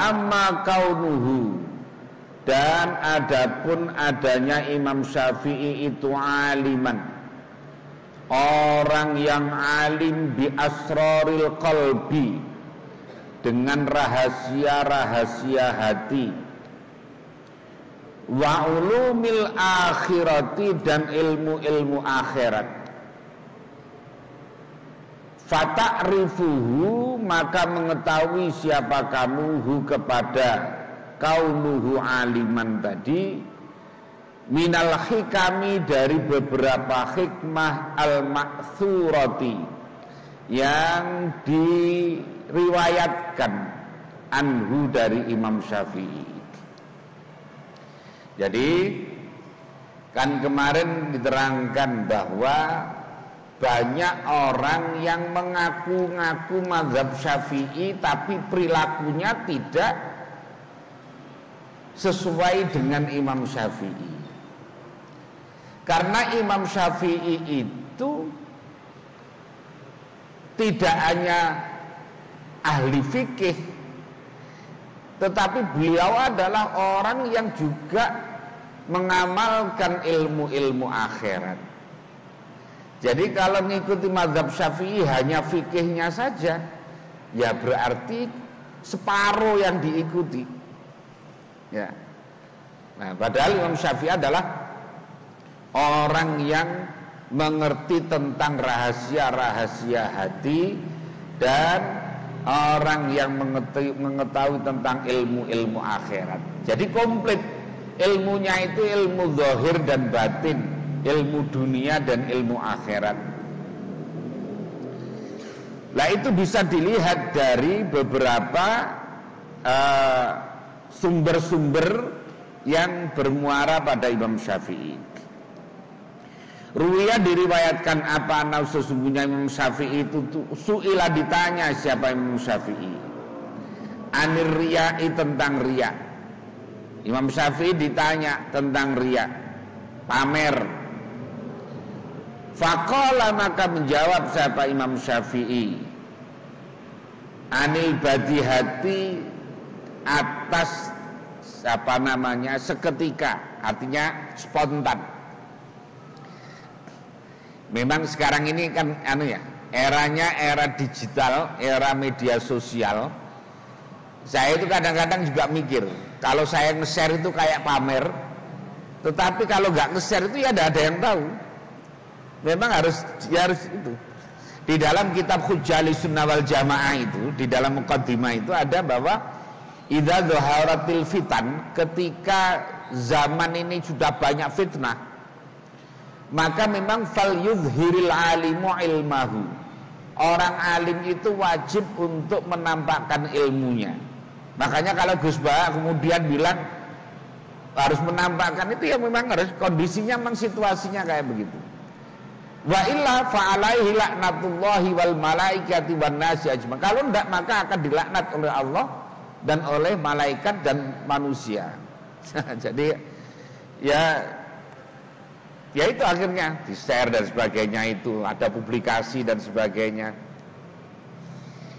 amma kaunuhu, dan adapun adanya Imam Syafi'i itu aliman, orang yang alim bi asraril qalbi, dengan rahasia-rahasia hati, wa ulumil akhirati, dan ilmu-ilmu akhirat. Fata'rifuhu, maka mengetahui siapa kamu hu kepada kaunuhu aliman tadi, minal hikami, dari beberapa hikmah al-ma'thurati, yang diriwayatkan anhu dari Imam Syafi'i. Jadi kan kemarin diterangkan bahwa banyak orang yang mengaku-ngaku mazhab Syafi'i tapi perilakunya tidak sesuai dengan Imam Syafi'i. Karena Imam Syafi'i itu tidak hanya ahli fikih, tetapi beliau adalah orang yang juga mengamalkan ilmu-ilmu akhirat. Jadi kalau mengikuti mazhab Syafi'i hanya fikihnya saja, ya berarti separuh yang diikuti. Ya. Nah, padahal Imam Syafi'i adalah orang yang mengerti tentang rahasia-rahasia hati, dan orang yang mengetahui tentang ilmu-ilmu akhirat. Jadi komplit ilmunya itu ilmu zahir dan batin, ilmu dunia dan ilmu akhirat. Nah, itu bisa dilihat dari beberapa sumber-sumber yang bermuara pada Imam Syafi'i. Ruwiyah, diriwayatkan apa sesungguhnya Imam Syafi'i itu su'ila, ditanya siapa Imam Syafi'i, anir riya'i, tentang riya. Imam Syafi'i ditanya tentang riya, pamer. Faqala, maka menjawab siapa Imam Syafi'i, anil badihati, atas seketika, artinya spontan. Memang sekarang ini kan eranya era digital, era media sosial. Saya itu kadang-kadang juga mikir, kalau saya nge-share itu kayak pamer, tetapi kalau nggak nge-share itu ya tidak ada yang tahu. Memang harus itu. Di dalam kitab Hujjah Sunnah wal Jamaah itu, di dalam muqaddimah itu ada bahwa idza dhaharatil fitan, ketika zaman ini sudah banyak fitnah, maka memang fal yuzhiril alimu ilmahu, orang alim itu wajib untuk menampakkan ilmunya. Makanya kalau Gus Bah kemudian bilang harus menampakkan, itu ya memang harus kondisinya, memang situasinya kayak begitu. Wa illa fa alaihi laknatullahi wal malaikati wan nasi ajmain. Kalau tidak, maka akan dilaknat oleh Allah dan oleh malaikat dan manusia. Jadi ya itu akhirnya di-share dan sebagainya, itu ada publikasi dan sebagainya.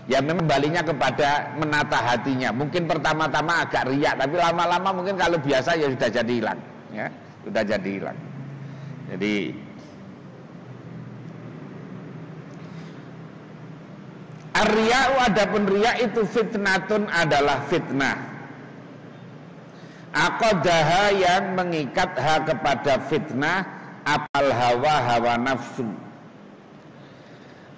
Ya memang balinya kepada menata hatinya. Mungkin pertama-tama agak riak, tapi lama-lama mungkin kalau biasa ya sudah jadi hilang, ya, sudah jadi hilang. Jadi ar-riya'u, adapun riya itu fitnatun, adalah fitnah. Aqadaha, yang mengikat kepada fitnah, apal hawa nafsu,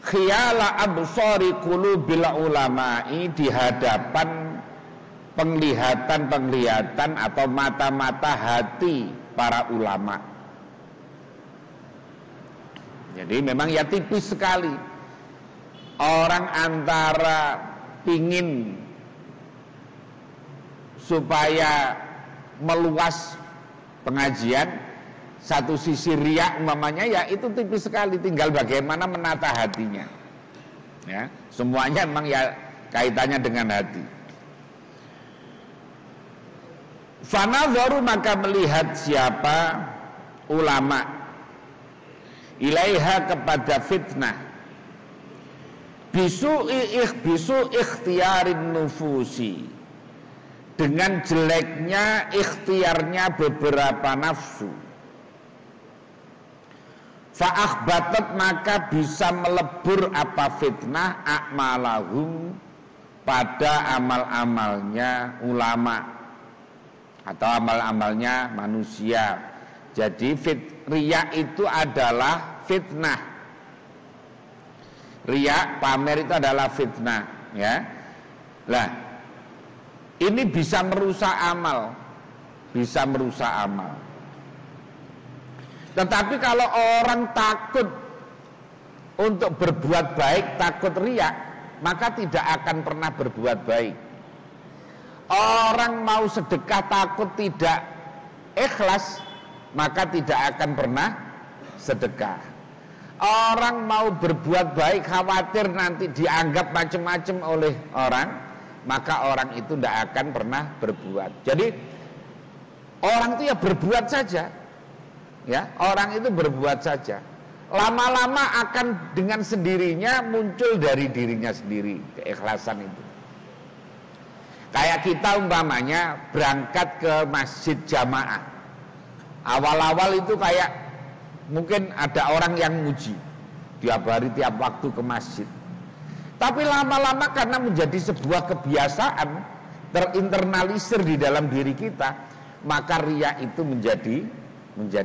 khiyala absari qulubil ulama'i, di hadapan penglihatan atau mata-mata hati para ulama. Jadi memang ya tipis sekali orang antara pingin supaya meluas pengajian, satu sisi riak umpamanya, ya itu tipis sekali, tinggal bagaimana menata hatinya. Ya, semuanya memang ya kaitannya dengan hati. Fanadharu, maka melihat siapa ulama, ilaiha, kepada fitnah, bisu ikhtiarin nufusi, dengan jeleknya ikhtiarnya beberapa nafsu. Fa'akhbatat, maka bisa melebur apa fitnah a'malahum, pada amal-amalnya ulama atau amal-amalnya manusia. Jadi riya itu adalah fitnah. Riya, pamer itu adalah fitnah, ya. Lah, ini bisa merusak amal, bisa merusak amal. Tetapi kalau orang takut untuk berbuat baik, takut riya, maka tidak akan pernah berbuat baik. Orang mau sedekah takut tidak ikhlas, maka tidak akan pernah sedekah. Orang mau berbuat baik khawatir nanti dianggap macam-macam oleh orang, maka orang itu tidak akan pernah berbuat. Jadi orang itu ya berbuat saja. Ya, orang itu berbuat saja. Lama-lama akan dengan sendirinya muncul dari dirinya sendiri keikhlasan itu. Kayak kita umpamanya berangkat ke masjid jamaah. Awal-awal itu kayak mungkin ada orang yang muji tiap hari tiap waktu ke masjid. Tapi lama-lama karena menjadi sebuah kebiasaan terinternalisir di dalam diri kita, maka riya itu menjadi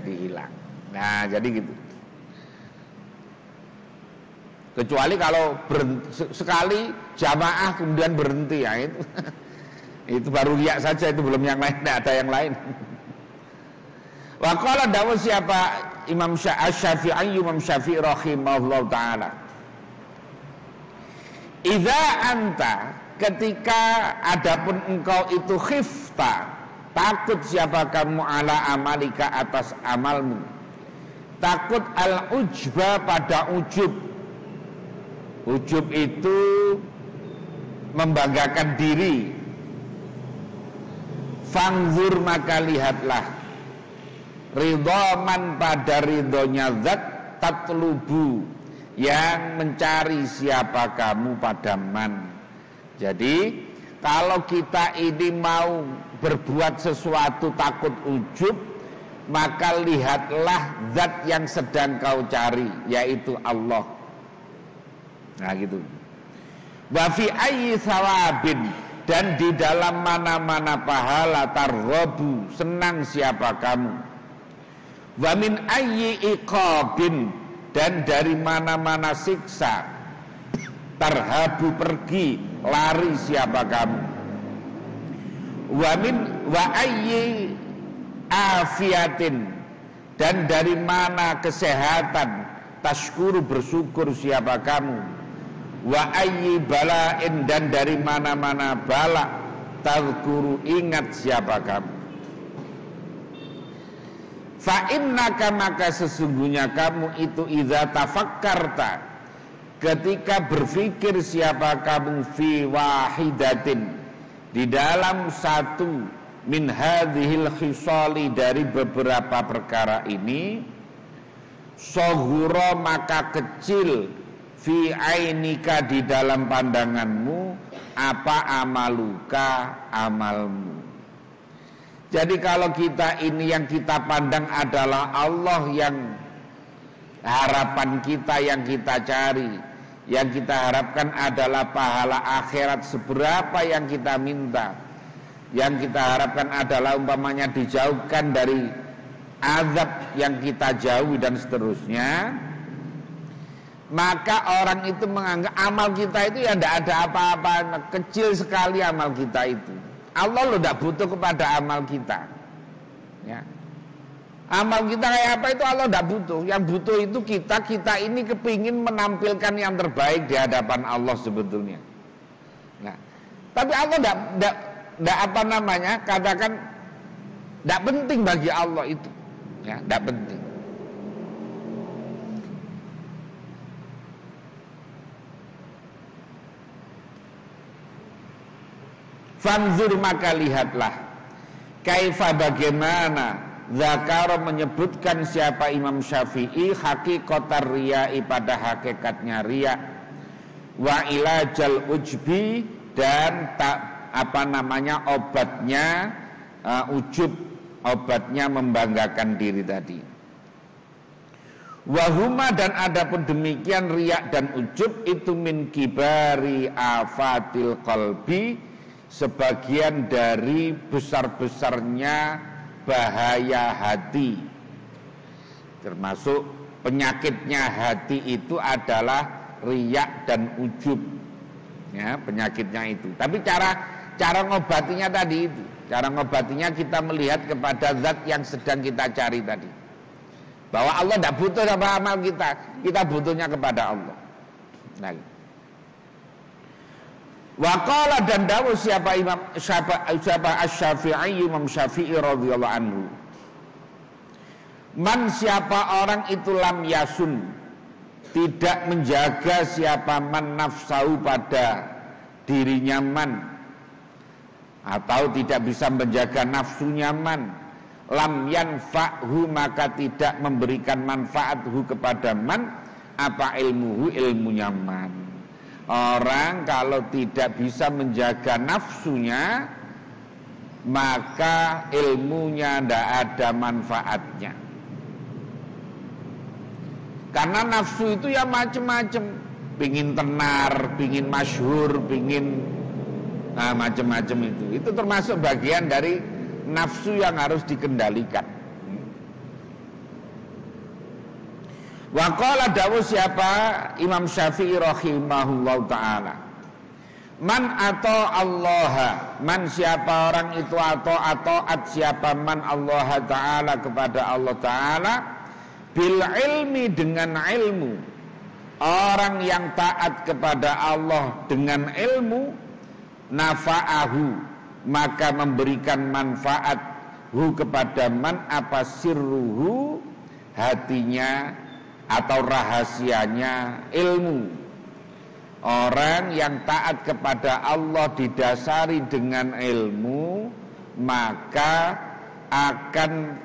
hilang. Nah, jadi gitu. Kecuali kalau sekali jamaah kemudian berhenti, ya itu itu baru riya saja, itu belum yang lain, tidak ada yang lain. Wa qala dawu siapa Imam Syafi'i, Imam Syafi'i rahimahullah taala. Idza anta, ketika adapun engkau itu khifta, takut siapa kamu ala amalika, atas amalmu, takut al-ujba, pada ujub. Ujub itu membanggakan diri. Fangzur, maka lihatlah, ridhaman, pada ridhonya zat, tatlubu, yang mencari siapa kamu pada man. Jadi kalau kita ini mau berbuat sesuatu takut ujub, maka lihatlah zat yang sedang kau cari, yaitu Allah. Nah gitu. Wa fi ayyi thawabin, dan di dalam mana-mana pahala, targhabu, senang siapa kamu. Wa min ayyi iqabin, dan dari mana-mana siksa, tarhabu, pergi, lari siapa kamu. Wa ayyi afiatin, dan dari mana kesehatan, tashkuru, bersyukur siapa kamu. Wa ayyi bala'in, dan dari mana-mana bala, tadhkuru, ingat siapa kamu. Fa innaka, maka sesungguhnya kamu itu idza tafakkarta, ketika berpikir siapa kamu, fi wahidatin, di dalam satu, min hadhil khisali, dari beberapa perkara ini, sohura, maka kecil, fi ainika, di dalam pandanganmu, apa amaluka, amalmu. Jadi kalau kita ini yang kita pandang adalah Allah, yang harapan kita yang kita cari, yang kita harapkan adalah pahala akhirat seberapa yang kita minta, yang kita harapkan adalah umpamanya dijauhkan dari azab yang kita jauhi dan seterusnya, maka orang itu menganggap amal kita itu ya tidak ada apa-apa, kecil sekali amal kita itu. Allah lo tidak butuh kepada amal kita, ya. Amal kita kayak apa itu Allah tidak butuh. Yang butuh itu kita ini kepingin menampilkan yang terbaik di hadapan Allah sebetulnya. Nah, tapi Allah tidak apa namanya, katakan tidak penting bagi Allah itu, ya, tidak penting. Fanzur, maka lihatlah, kaifa, bagaimana, zakar, menyebutkan siapa Imam Syafi'i, hakikatar riya'i, pada hakikatnya riya, wa ilajal ujbi, dan obatnya ujub, obatnya membanggakan diri tadi. Wahuma, dan adapun demikian riya dan ujub itu min kibari afatil qalbi, sebagian dari besar-besarnya bahaya hati. Termasuk penyakitnya hati itu adalah riya dan ujub. Ya, penyakitnya itu. Tapi cara ngobatinya tadi itu. Cara ngobatinya kita melihat kepada zat yang sedang kita cari tadi. Bahwa Allah tidak butuh sama amal kita butuhnya kepada Allah. Nah. Waqala, dan dawuh siapa Asy-Syafi'i, Imam Syafi'i radhiyallahu anhu. Man, siapa orang itu lam yasun, tidak menjaga siapa man nafsahu pada dirinya man, atau tidak bisa menjaga nafsunya man, lam yanfa'hu, maka tidak memberikan manfaathu kepada man, apa ilmuhu, ilmunya man. Orang kalau tidak bisa menjaga nafsunya, maka ilmunya tidak ada manfaatnya. Karena nafsu itu ya macam-macam, pingin tenar, pingin masyhur, pingin macam-macam itu. Itu termasuk bagian dari nafsu yang harus dikendalikan. Wa qala, dawuh siapa Imam Syafi'i rahimahullahu taala. Man atau Allah, man siapa orang itu ataat siapa man Allah taala kepada Allah taala, bil ilmi, dengan ilmu. Orang yang taat kepada Allah dengan ilmu, nafa'ahu, maka memberikan manfaat kepada man, apa sirruhu, hatinya atau rahasianya ilmu. Orang yang taat kepada Allah didasari dengan ilmu, maka akan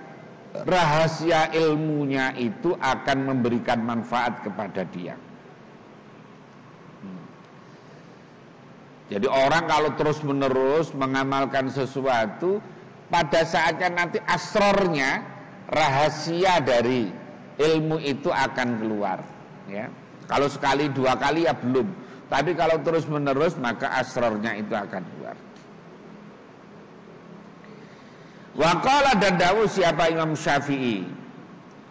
rahasia ilmunya itu akan memberikan manfaat kepada dia. Jadi orang kalau terus menerus mengamalkan sesuatu, pada saatnya nanti asrornya, rahasia dari ilmu itu akan keluar. Ya, kalau sekali dua kali ya belum, tapi kalau terus menerus maka asrornya itu akan keluar. Waqala, dan dawuh siapa Imam Syafi'i,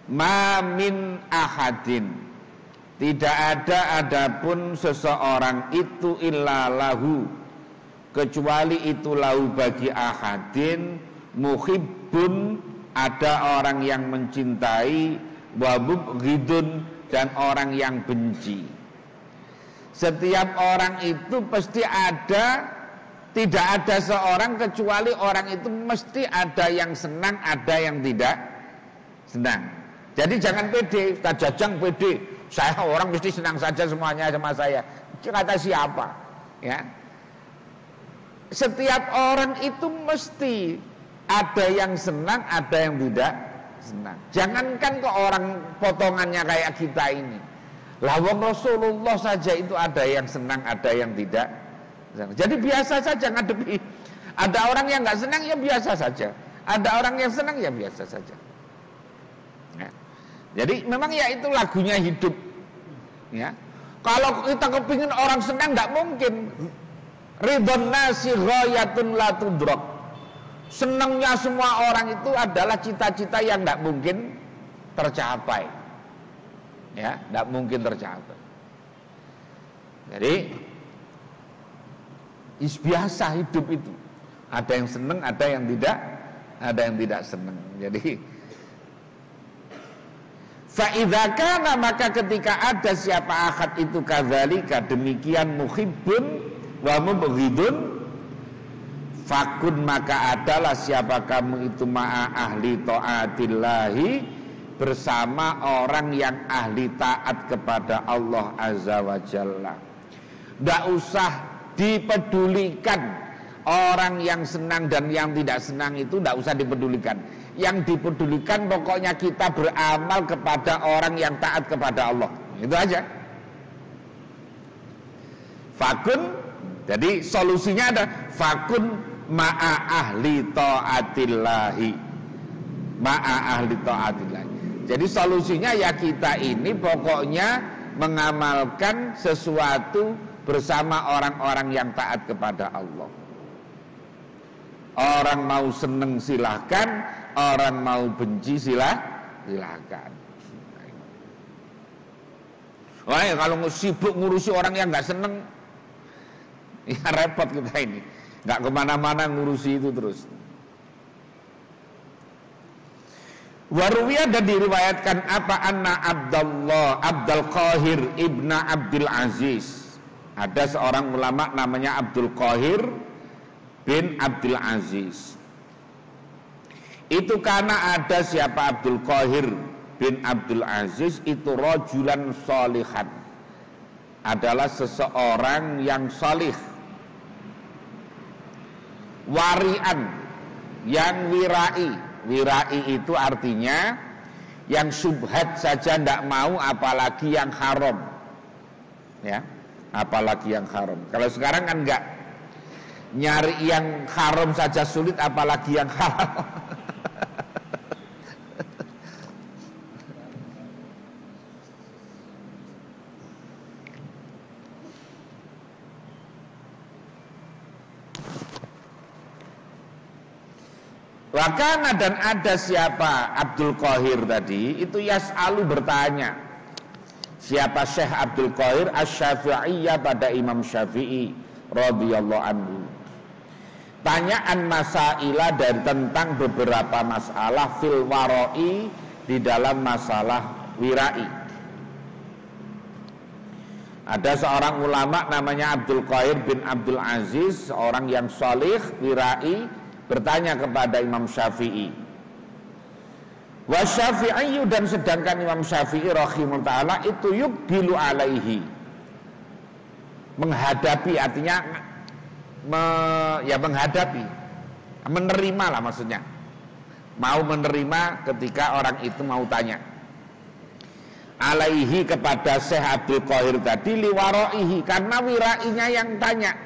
ma min ahadin, tidak ada adapun seseorang itu illa lahu, kecuali itu lahu bagi ahadin, muhibbun, ada orang yang mencintai, wa mubghidun, dan orang yang benci. Setiap orang itu pasti ada, tidak ada seorang kecuali orang itu mesti ada yang senang, ada yang tidak senang. Jadi jangan pede, Ustaz Jajang pede, saya orang mesti senang saja semuanya sama saya. Kata siapa? Ya. Setiap orang itu mesti ada yang senang, ada yang tidak senang. Jangankan ke orang potongannya kayak kita ini. Lah wong Rasulullah saja itu ada yang senang, ada yang tidak senang. Jadi biasa saja ngadepi. Ada orang yang nggak senang ya biasa saja. Ada orang yang senang ya biasa saja. Ya. Jadi memang ya itu lagunya hidup. Ya. Kalau kita kepingin orang senang nggak mungkin. Ridhon nasi ghayatun la tudrak. Senangnya semua orang itu adalah cita-cita yang tidak mungkin tercapai. Ya, tidak mungkin tercapai. Jadi biasa hidup itu. Ada yang senang, ada yang tidak senang. Jadi fa'idza kana, maka ketika ada siapa ahad itu kadzalika demikian, muhibbun wa mubghidun, fakun, maka adalah siapa kamu itu ma'a ahli ta'atillahi, bersama orang yang ahli taat kepada Allah Azza wa Jalla. Tidak usah dipedulikan orang yang senang dan yang tidak senang itu, tidak usah dipedulikan. Yang dipedulikan pokoknya kita beramal kepada orang yang taat kepada Allah. Itu aja. Fakun Jadi solusinya ada fakun ma'a ahli ta'atillahi. Ma'a ahli ta'atillahi. Jadi solusinya ya kita ini pokoknya mengamalkan sesuatu bersama orang-orang yang taat kepada Allah. Orang mau seneng silahkan, orang mau benci silahkan. Wah, kalau sibuk ngurusi orang yang nggak seneng, ya repot kita ini, nggak kemana-mana ngurusi itu terus. Waruwiyah dan diriwayatkan apa anna Abdul Qahir ibn Abdul Aziz. Ada seorang ulama namanya Abdul Qahir bin Abdul Aziz. Itu karena ada siapa Abdul Qahir bin Abdul Aziz itu rajulan sholihan. Adalah seseorang yang salih. Wari'an, yang wirai. Wirai itu artinya yang subhat saja tidak mau, apalagi yang haram, ya, apalagi yang haram. Kalau sekarang kan enggak, nyari yang haram saja sulit, apalagi yang halal. Wakana dan ada siapa Abdul Qahir tadi itu yas'alu bertanya. Siapa Syekh Abdul Qahir Asy-Syafi'iyya pada Imam Syafi'i radhiyallahu anhu. Tanyaan masailah dari tentang beberapa masalah fil wara'i, di dalam masalah wirai. Ada seorang ulama namanya Abdul Qahir bin Abdul Aziz, seorang yang salih wirai, bertanya kepada Imam Syafi'i. Wa Syafi'i, dan sedangkan Imam Syafi'i rahimahullah ta'ala itu yukbilu alaihi, menghadapi, artinya menghadapi, menerima lah maksudnya, mau menerima ketika orang itu mau tanya alaihi kepada Syekh Abdul Qahir tadi, liwaraihi, karena wirainya yang tanya.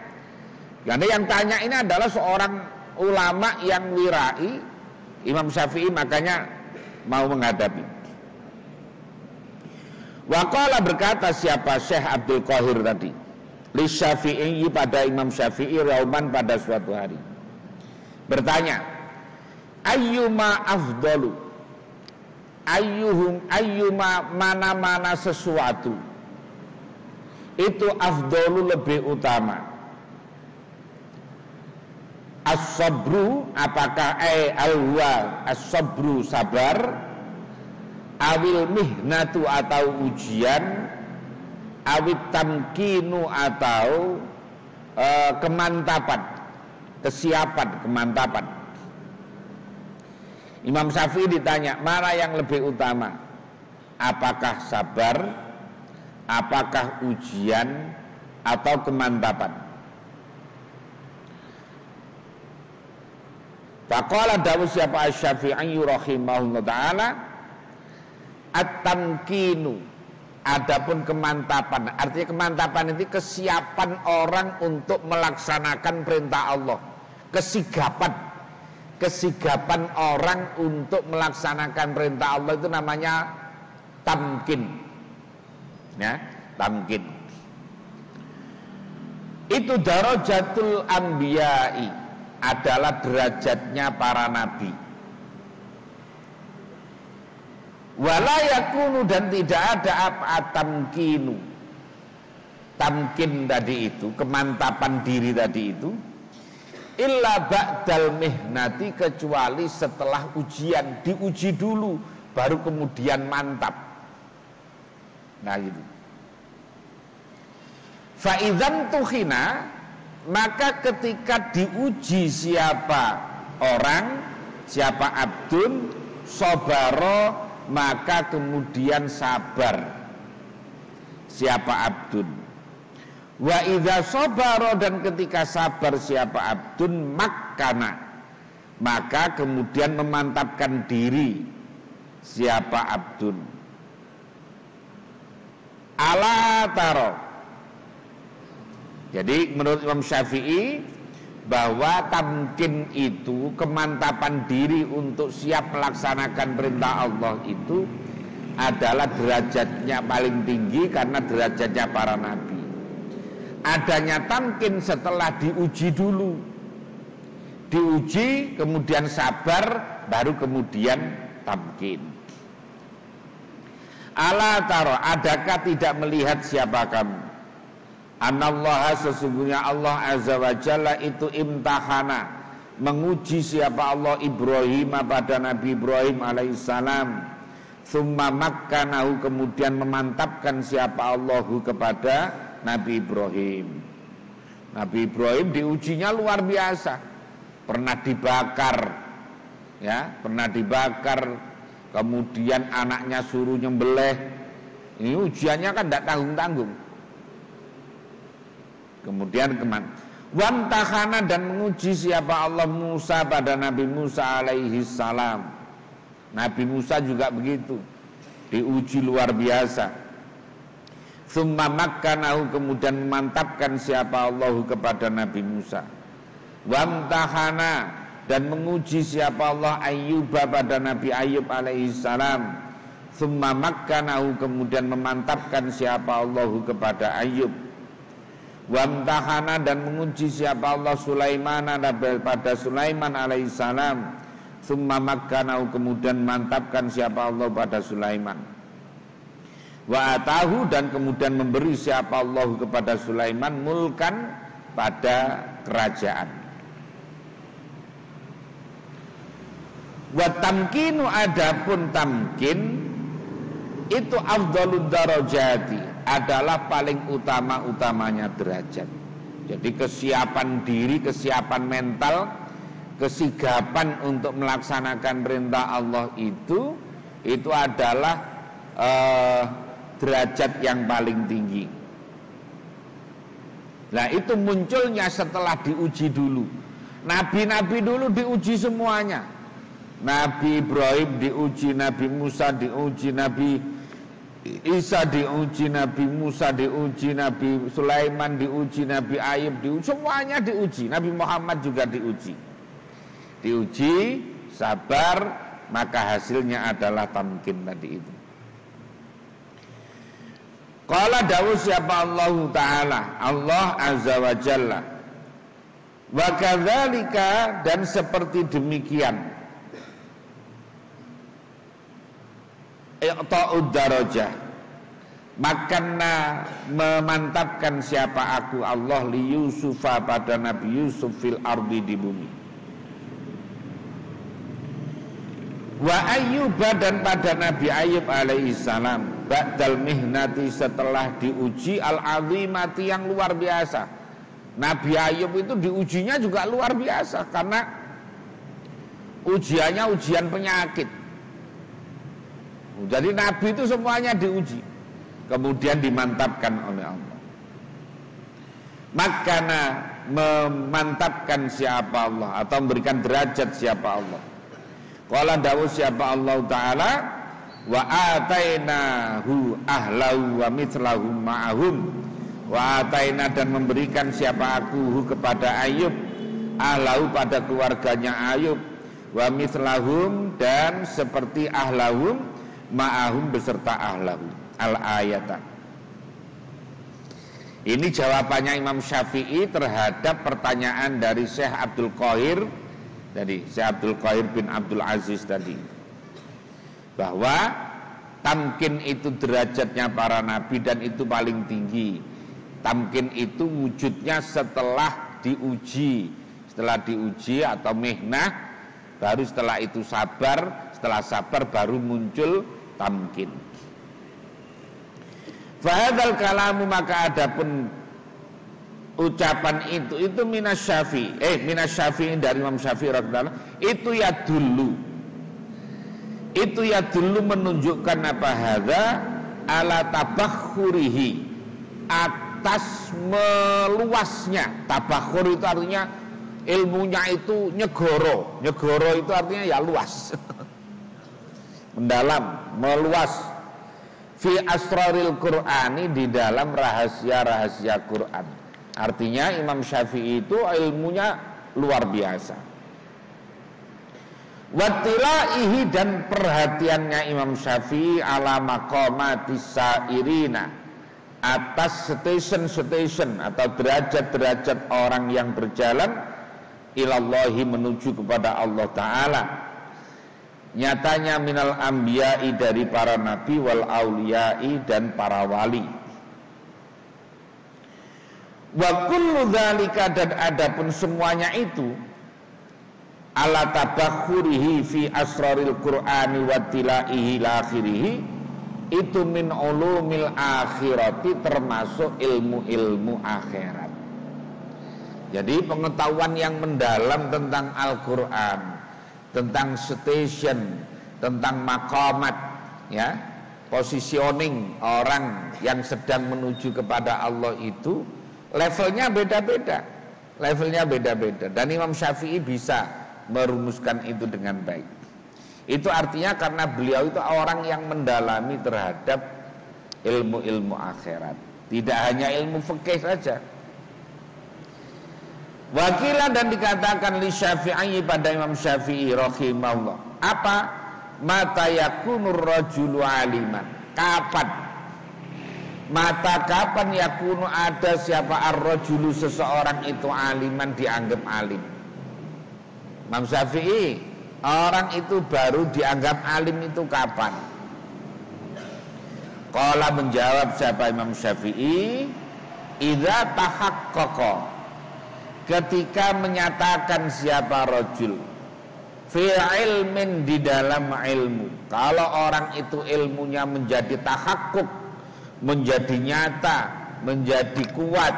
Karena yang tanya ini adalah seorang ulama yang wirai, Imam Syafi'i makanya mau menghadapi. Waqala, berkata siapa Syekh Abdul Qahir tadi, li Syafi'i, pada Imam Syafi'i, yauman, pada suatu hari, bertanya, ayyuma afdalu, ayyuma, mana-mana sesuatu itu afdalu, lebih utama. As-sabru, apakah al-wa as-sabru, sabar, awil mihnatu, atau ujian, awit tamkinu, atau kemantapan, kesiapan, kemantapan. Imam Syafi'i ditanya, mana yang lebih utama? Apakah sabar, apakah ujian, atau kemantapan? Faqala, dawu siapa Asy-Syafi'i rahimahullah ta'ala, at-tamkinu, adapun kemantapan, artinya kemantapan itu kesiapan orang untuk melaksanakan perintah Allah, kesigapan orang untuk melaksanakan perintah Allah, itu namanya tamkin, ya, tamkin. Itu darajatul anbiya'i, adalah derajatnya para nabi. Wala yakunu, dan tidak ada apa tamkinu, tamkin tadi itu, kemantapan diri tadi itu, illa ba'dal mihnati, kecuali setelah ujian, diuji dulu baru kemudian mantap. Nah gitu. Fa idzan tuhina, maka ketika diuji siapa orang, siapa abdun, sobaro, maka kemudian sabar siapa abdun. Wa idza sobaro, dan ketika sabar siapa abdun, makkana, maka kemudian memantapkan diri siapa abdun. Ala taro, Jadi menurut Imam Syafi'i bahwa tamkin itu kemantapan diri untuk siap melaksanakan perintah Allah itu adalah derajatnya paling tinggi karena derajatnya para nabi. Adanya tamkin setelah diuji dulu, diuji kemudian sabar, baru kemudian tamkin. Ala taro, adakah tidak melihat siapa kamu? Anallaha, sesungguhnya Allah azza wa jalla itu imtahana, menguji siapa Allah Ibrahim pada Nabi Ibrahim alaihissalam. Summa makkanahu, kemudian memantapkan siapa Allahu kepada Nabi Ibrahim. Nabi Ibrahim diujinya luar biasa. Pernah dibakar, ya, pernah dibakar, kemudian anaknya suruh nyembelih. Ini ujiannya kan tidak tanggung-tanggung. Kemudian wamtahana, dan menguji siapa Allah Musa pada Nabi Musa alaihi salam. Nabi Musa juga begitu, diuji luar biasa. Summa makkanahu, kemudian memantapkan siapa Allah kepada Nabi Musa. Wamtahana, dan menguji siapa Allah Ayyub pada Nabi Ayyub alaihi salam. Summa makkanahu, kemudian memantapkan siapa Allah kepada Ayyub. Wamtahana, dan menguji siapa Allah Sulaiman pada Sulaiman alaihissalam. Summa makkanahu, kemudian memantapkan siapa Allah pada Sulaiman. Wa atahu, dan kemudian memberi siapa Allah kepada Sulaiman mulkan, pada kerajaan. Wa tamkinu, adapun tamkin itu afdhalud darajati, adalah paling utama-utamanya derajat. Jadi kesiapan diri, kesiapan mental, kesigapan untuk melaksanakan perintah Allah itu adalah derajat yang paling tinggi. Nah, itu munculnya setelah diuji dulu. Nabi-nabi dulu diuji semuanya. Nabi Ibrahim diuji, Nabi Musa diuji, Nabi Isa diuji, Nabi Musa diuji, Nabi Sulaiman diuji, Nabi Ayub diuji, semuanya diuji. Nabi Muhammad juga diuji. Diuji, sabar, maka hasilnya adalah tamkin tadi itu. Qala dawuh siapa Allah Ta'ala, Allah Azza wa Jalla. Wa kadzalika, dan seperti demikian, i'ta'ud darajah, makana memantapkan siapa aku Allah li Yusufa pada Nabi Yusuf fil ardi, di bumi. Wa Ayyuba, dan pada Nabi Ayyub alaihissalam ba'dal mihnati, setelah diuji al-azimati, yang luar biasa. Nabi Ayyub itu diujinya juga luar biasa, karena ujiannya ujian penyakit. Jadi Nabi itu semuanya diuji, kemudian dimantapkan oleh Allah. Makana memantapkan siapa Allah, atau memberikan derajat siapa Allah. Qala dawuh siapa Allah Ta'ala, wa atainahu ahlahu wa mithlahum ma'ahum. Wa ataina, dan memberikan siapa aku kepada Ayub, ahlahu, pada keluarganya Ayub, wa mithlahum, dan seperti ahlahum, ma'ahum, beserta ahlahu. Al-ayata. Ini jawabannya Imam Syafi'i terhadap pertanyaan dari Syekh Abdul Qahir tadi, Syekh Abdul Qahir bin Abdul Aziz tadi, bahwa tamkin itu derajatnya para nabi dan itu paling tinggi. Tamkin itu wujudnya setelah diuji, atau mihnah, baru setelah itu sabar, setelah sabar baru muncul tamkin. Fahadal kalamu, maka adapun ucapan itu minas Syafi'i, dari Imam Syafi'i radhiyallahu, itu ya dulu menunjukkan apa, hadza ala tabakhurihi, atas meluasnya. Tabakhur itu artinya ilmunya itu nyegoro itu artinya ya luas, mendalam, meluas. Fi asraril Qur'ani, di dalam rahasia-rahasia Quran. Artinya Imam Syafi'i itu ilmunya luar biasa. Wattilaihi, dan perhatiannya Imam Syafi'i ala maqamatis sairina, atas station atau derajat-derajat orang yang berjalan ilallahi, menuju kepada Allah Ta'ala. Nyatanya minal anbiya'i, dari para nabi, wal auliya'i, dan para wali. Wa kullu dzalika, dan adapun semuanya itu, ala tabakhurihi fi asraril qur'ani wa tilaihi lakhirihi, itu min ulumil akhirati, termasuk ilmu-ilmu akhirat. Jadi pengetahuan yang mendalam tentang Al-Qur'an, tentang station, tentang maqamat, ya, positioning orang yang sedang menuju kepada Allah itu levelnya beda-beda. Dan Imam Syafi'i bisa merumuskan itu dengan baik. Itu artinya karena beliau itu orang yang mendalami terhadap ilmu-ilmu akhirat, tidak hanya ilmu fikih saja. Wakilah, dan dikatakan li Syafi'i, pada Imam Syafi'i rahimahullah, apa? Mata yakunur rajulu aliman, kapan yakunu ada siapa ar-rajulu, seseorang itu aliman, dianggap alim. Imam Syafi'i, orang itu baru dianggap alim itu kapan? Qala, menjawab siapa Imam Syafi'i, idza tahaqqaqa, ketika menyatakan siapa rajul fi ilmin, di dalam ilmu. Kalau orang itu ilmunya menjadi tahakkuk, menjadi nyata, menjadi kuat,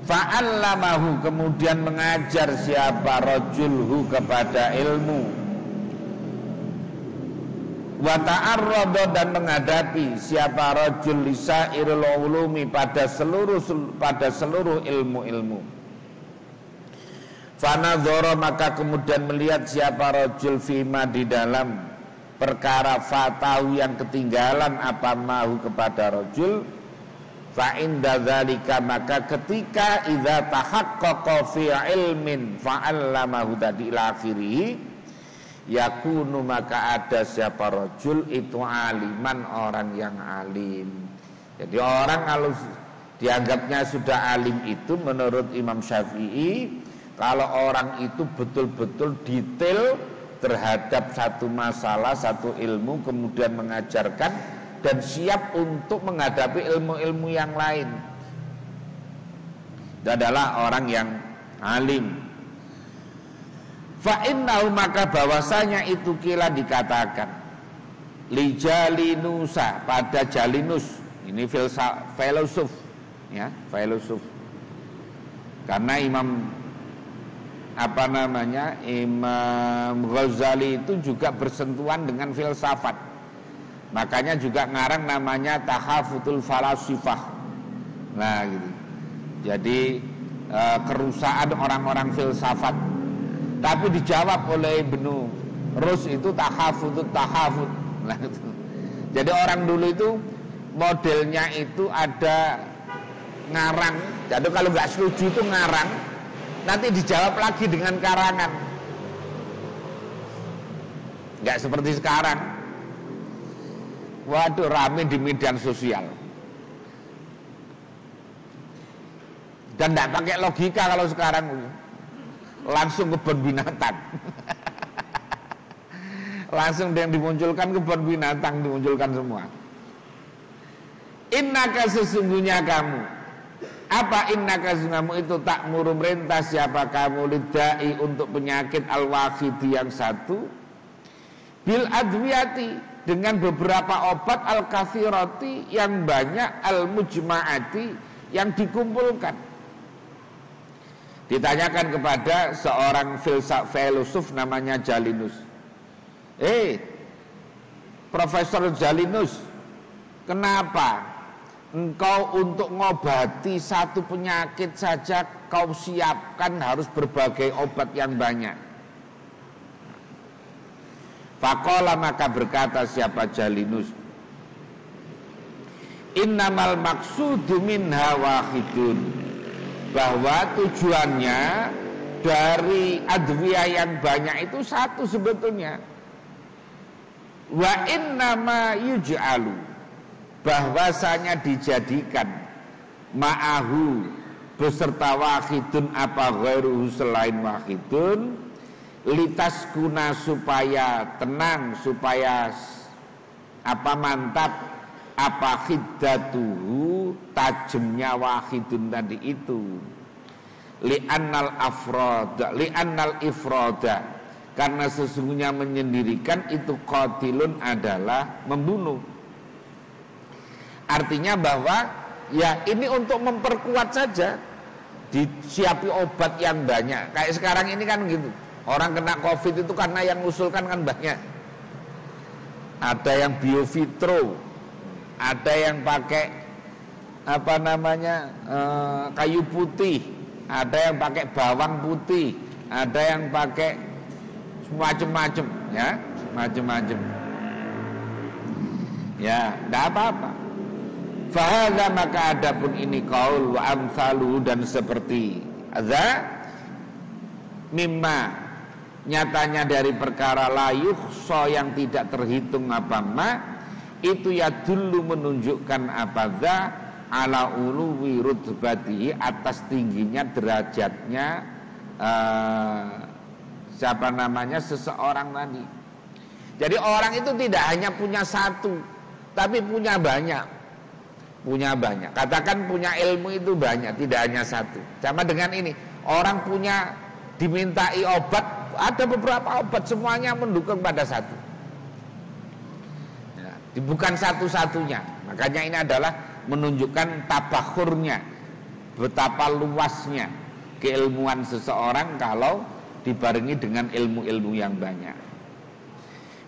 fa'allamahu, kemudian mengajar siapa rajulhu, kepada ilmu, wa ta'arrada, dan menghadapi siapa rajul lisairil ulumi, pada seluruh ilmu-ilmu. Fanadzara, maka kemudian melihat siapa rajul fima, di dalam perkara fatahu, yang ketinggalan apa mahu, kepada rajul. Fa inda dzalika, maka ketika idza tahaqqaqa fi ilmin fa'allamahu tadi ila akhirih, yakunu, maka ada siapa rajul itu aliman, orang yang alim. Jadi orang kalau dianggapnya sudah alim itu menurut Imam Syafi'i, kalau orang itu betul-betul detail terhadap satu masalah, satu ilmu, kemudian mengajarkan dan siap untuk menghadapi ilmu-ilmu yang lain, itu adalah orang yang alim. Fa innahu, maka bahwasanya itu kila dikatakan li Jalinusa, pada Jalinus, ini filosof, ya, filosof. Karena Imam Imam Ghazali itu juga bersentuhan dengan filsafat. Makanya juga ngarang namanya Tahafutul Falasifah. Nah, gitu. Jadi kerusakan orang-orang filsafat. Tapi dijawab oleh Ibnu Rus itu tahafut. Nah, gitu. Jadi orang dulu itu modelnya itu ada ngarang. Jadi kalau nggak setuju itu ngarang, nanti dijawab lagi dengan karangan. Nggak seperti sekarang. Waduh, rame di media sosial. Dan tidak pakai logika kalau sekarang, langsung kebun binatang. Langsung yang dimunculkan kebun binatang, dimunculkan semua. Innaka, sesungguhnya kamu. Apa innaka, sesungguhnya itu tak muru merintah siapa kamu lidai, untuk penyakit al-wafidi yang satu, bil adwiyati, dengan beberapa obat al-kathirati, yang banyak, al-mujma'ati, yang dikumpulkan. Ditanyakan kepada seorang filosof namanya Jalinus. Profesor Jalinus, kenapa engkau untuk ngobati satu penyakit saja kau siapkan harus berbagai obat yang banyak? Faqala, maka berkata siapa Jalinus, innamal maqsudu minha wahidun, bahwa tujuannya dari adwiyah yang banyak itu satu sebetulnya. Wa innama yuj'alu, bahwasanya dijadikan ma'ahu beserta wahidun apa ghairuhu selain wahidun, litaskuna supaya tenang, supaya apa mantap, apa khiddatuhu tajamnya wahidun tadi itu, li'annal ifrada, karena sesungguhnya menyendirikan itu qatilun adalah membunuh. Artinya bahwa ya ini untuk memperkuat saja, disiapi obat yang banyak. Kayak sekarang ini kan gitu, orang kena COVID itu karena yang ngusulkan kan banyak. Ada yang biofitro, ada yang pakai apa namanya kayu putih, ada yang pakai bawang putih, ada yang pakai macam-macam, ya, macam-macam. Ya, tidak apa-apa. Fahadha, maka adapun ini qaul wa amsalu, dan seperti ada mimma, nyatanya dari perkara layuh so yang tidak terhitung apa ma, itu ya dulu menunjukkan apa za ala uluwi rutbatihi, atas tingginya derajatnya siapa namanya seseorang tadi. Jadi orang itu tidak hanya punya satu, tapi punya banyak. Punya banyak. Katakan punya ilmu itu banyak, tidak hanya satu. Sama dengan ini, orang punya dimintai obat, ada beberapa obat, semuanya mendukung pada satu. Ya, bukan satu-satunya. Makanya ini adalah menunjukkan tabakhurnya, betapa luasnya keilmuan seseorang kalau dibarengi dengan ilmu-ilmu yang banyak.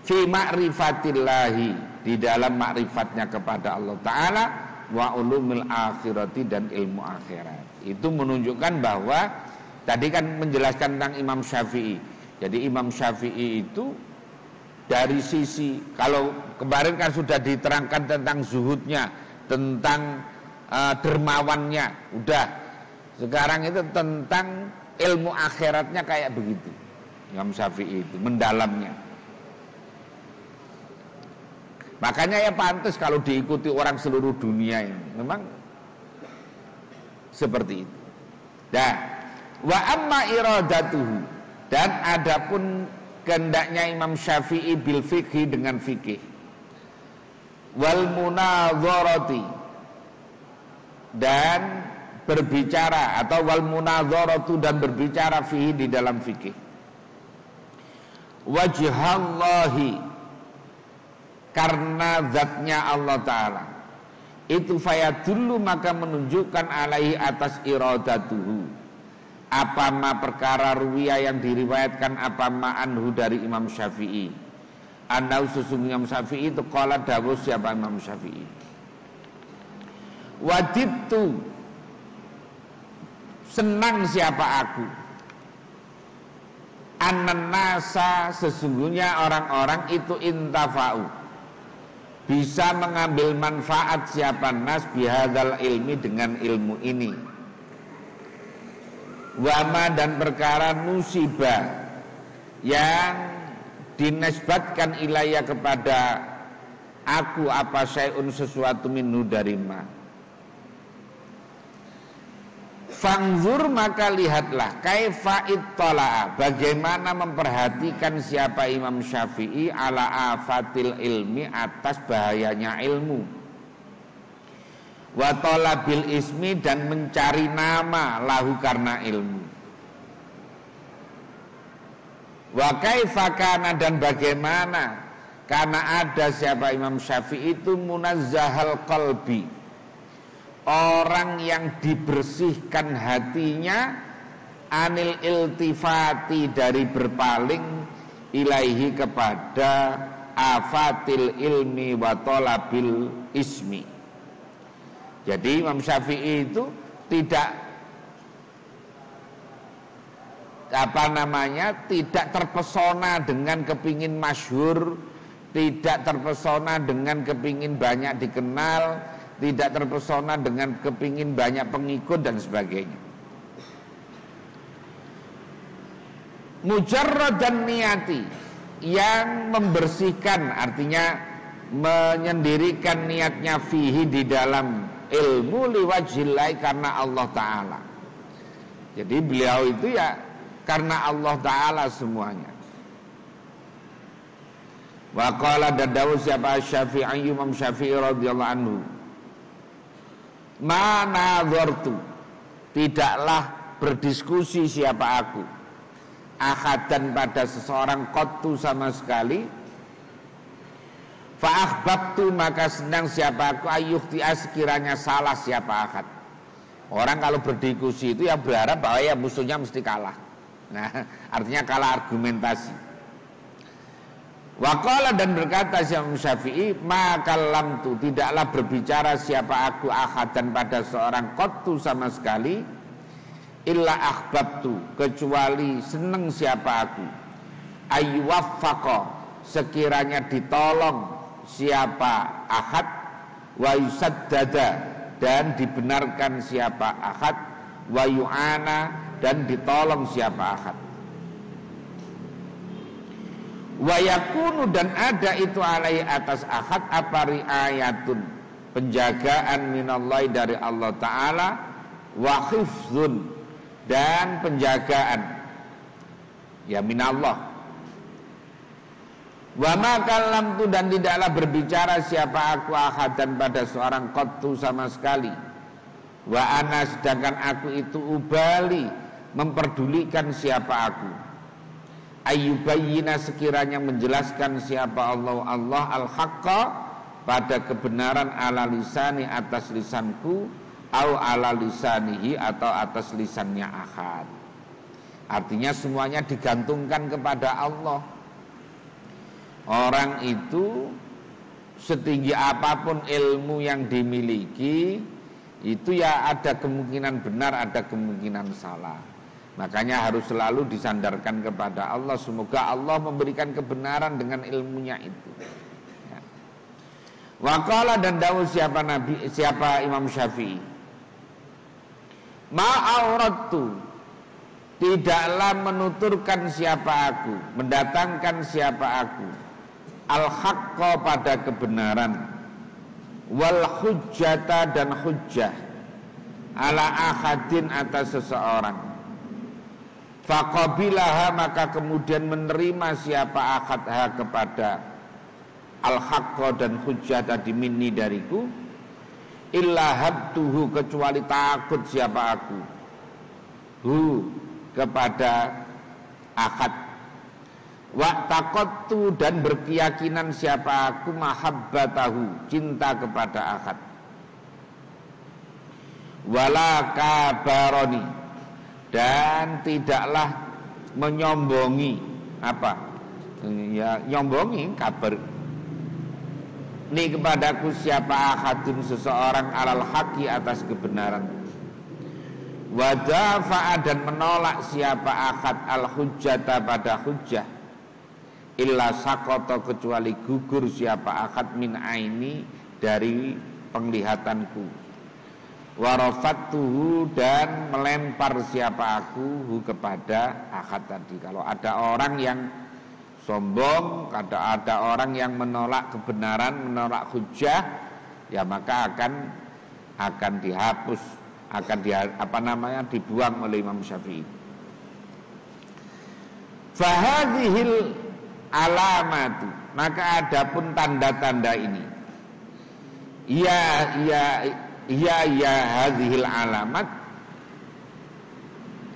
Fi ma'rifatillahi, di dalam ma'rifatnya kepada Allah Ta'ala, wa ulumil akhirati, dan ilmu akhirat. Itu menunjukkan bahwa tadi kan menjelaskan tentang Imam Syafi'i. Jadi Imam Syafi'i itu dari sisi, kalau kemarin kan sudah diterangkan tentang zuhudnya, tentang dermawannya, udah. Sekarang itu tentang ilmu akhiratnya kayak begitu. Imam Syafi'i itu mendalamnya. Makanya ya pantas kalau diikuti orang seluruh dunia ini. Memang seperti itu. Dan wa amma iradatuhu, dan adapun kehendaknya Imam Syafi'i bil fikhi, dengan fikih, wal munadharati, dan berbicara, atau wal munadharatu, dan berbicara fihi, di dalam fikih, wajhallahi, karena zatnya Allah Ta'ala itu, fayadullu, maka menunjukkan alaihi, atas iradatuhu, apa ma perkara ruwiyah yang diriwayatkan, apa ma anhu, dari Imam Syafi'i, anau sesungguhnya Imam Syafi'i itu qala dawuh siapa Imam Syafi'i, wadibtu, senang siapa aku, an-nasa, sesungguhnya orang-orang itu intafa'u, bisa mengambil manfaat siapa nas bihadzal ilmi, dengan ilmu ini, wama, dan perkara musibah yang dinisbatkan ilayya kepada aku, apa syai'un, sesuatu minhu, dari ma. Fangzur, maka lihatlah, kaifa ittala'a, bagaimana memperhatikan siapa Imam Syafi'i ala afatil ilmi, atas bahayanya ilmu, wa talabil ismi, dan mencari nama lahu, karena ilmu, wa kaifa kana, dan bagaimana karena ada siapa Imam Syafi'i itu munazzahal qalbi, orang yang dibersihkan hatinya, anil iltifati, dari berpaling, ilaihi, kepada afatil ilmi wa talabil ismi. Jadi Imam Syafi'i itu tidak tidak terpesona dengan kepingin masyhur, tidak terpesona dengan kepingin banyak dikenal, tidak terpesona dengan kepingin banyak pengikut dan sebagainya. Mujarradan niyati, yang membersihkan, artinya menyendirikan niatnya fihi di dalam ilmu liwajhillah, karena Allah Ta'ala. Jadi beliau itu ya karena Allah Ta'ala semuanya. Wa qala dadawu siapa Syafi'i, Imam Syafi'i radhiyallahu anhu, ma nadhartu, tidaklah berdiskusi siapa aku, ahadan pada seseorang, qattu sama sekali, fa akhbabtu maka senang siapa aku, ayyukhti'a sekiranya salah siapa ahad. Orang kalau berdiskusi itu ya berharap bahwa ya musuhnya mesti kalah. Nah, artinya kalah argumentasi. Waqala, dan berkata Imam Syafi'i, maka lamtu, tidaklah berbicara siapa aku ahadan pada seorang qattu sama sekali, illa akhbabtu, kecuali seneng siapa aku, ayyuwaffaqa, sekiranya ditolong siapa ahad, wa yusaddada, dan dibenarkan siapa ahad, wa yu'ana, dan ditolong siapa ahad. Wa yakunu, dan ada itu alai atas ahad apa riayatun, penjagaan minallahi dari Allah Ta'ala, wa khifzun, dan penjagaan ya minallah. Wa ma kallamtu, dan tidaklah berbicara siapa aku ahadan pada seorang qattu sama sekali, wa ana, sedangkan aku itu ubali, memperdulikan siapa aku, ayyubayyina, sekiranya menjelaskan siapa Allah al-haqqa, pada kebenaran, ala lisani, atas lisanku, au ala lisanihi, atau atas lisannya ahad. Artinya semuanya digantungkan kepada Allah. Orang itu setinggi apapun ilmu yang dimiliki, itu ya ada kemungkinan benar, ada kemungkinan salah. Makanya harus selalu disandarkan kepada Allah. Semoga Allah memberikan kebenaran dengan ilmunya itu. Ya. Waqala, dan dawuh siapa Imam Syafi'i, ma'aurattu, tidaklah menuturkan siapa aku, mendatangkan siapa aku, al-haqqa, pada kebenaran, wal hujjata, dan hujjah, ala ahadin, atas seseorang, faqabilaha, maka kemudian menerima siapa ahadha kepada al-haqqa dan hujjah tadi minni dariku, illa habtuhu, kecuali takut siapa aku hu kepada ahad, wa taqattu, dan berkeyakinan siapa aku mahabbatahu, cinta kepada ahad, wala kabaroni, dan tidaklah menyombongi apa ya, nyombongi kabar ini kepadaku siapa ahadun, seseorang, alal haqi, atas kebenaran, wadafa'a, dan menolak siapa ahad al hujjata, pada hujjah, illa sakoto, kecuali gugur siapa ahad min aini, dari penglihatanku, warafatuhu, dan melempar siapa aku kepada ahad tadi. Kalau ada orang yang sombong, ada orang yang menolak kebenaran, menolak hujjah, ya maka akan dihapus, akan dibuang oleh Imam Syafi'i. Fahadhil alamatu, maka adapun tanda-tanda ini, ya hadhil alamat,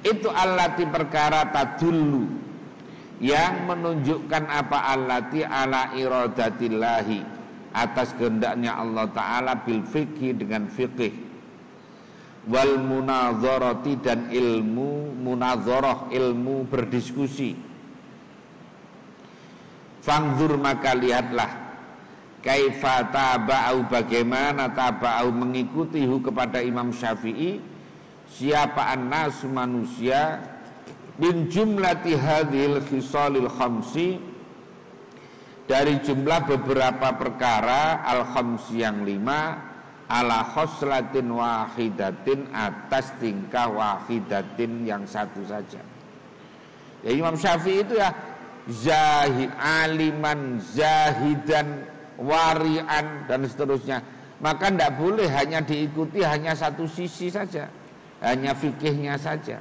itu allati, perkara, tadullu, yang menunjukkan apa, allati, ala iradatillahi, atas kehendaknya Allah Ta'ala, bil fiqhi, dengan fiqh, wal munadharati, dan ilmu munadharah, ilmu berdiskusi. Fangzur, maka lihatlah, kaifa taba'u, bagaimana taba'u, mengikuti kepada Imam Syafi'i siapa an-nas, manusia, min jumlati hadhil khisalil khamsi, dari jumlah beberapa perkara al khamsi yang 5, ala khoslatin wahidatin, atas tingkah wahidatin yang satu saja. Ya, Imam Syafi'i itu ya zahid, aliman, zahidan, wari'an dan seterusnya. Maka tidak boleh hanya diikuti hanya satu sisi saja, hanya fikihnya saja.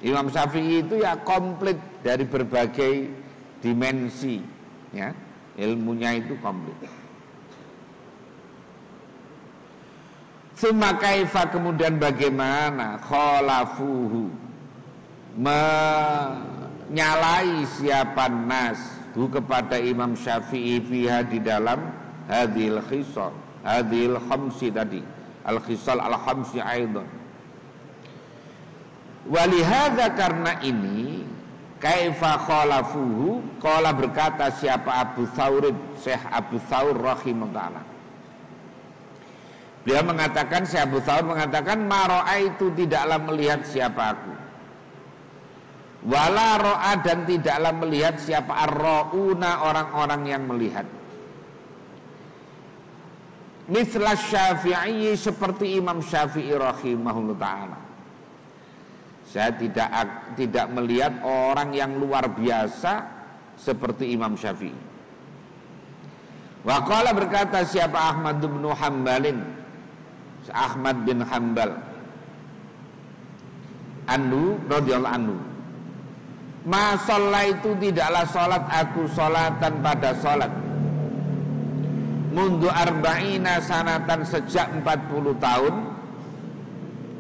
Imam Syafi'i itu ya komplit dari berbagai dimensi, ya, ilmunya itu komplit. Summa kaifa, kemudian bagaimana, khalafuhu, menyalai siapa nas hu kepada Imam Syafi'i fiha di dalam hadhil khisal, hadhil khamsi tadi, al khisal al khamsi aidan. Walihada, karena ini, kaifa khalafuhu, qala berkata siapa Abu Thawr, Syekh Abu Thawr rahimahullah. Beliau mengatakan, Syekh Abu Thawr mengatakan, ma ra'aitu, tidaklah melihat siapa aku, wala ro'a, dan tidaklah melihat siapa ar-ra'una, orang-orang yang melihat, mithla Syafi'i, seperti Imam Syafi'i rahimahullah ta'ala. Saya tidak melihat orang yang luar biasa seperti Imam Syafi'i. Wa qala, berkata siapa Ahmad bin Hanbalin, Ahmad bin Hanbal anhu radhiyallahu anhu, ma shallaitu, tidaklah salat aku salatan pada salat, mundu arba'ina sanatan, sejak 40 tahun,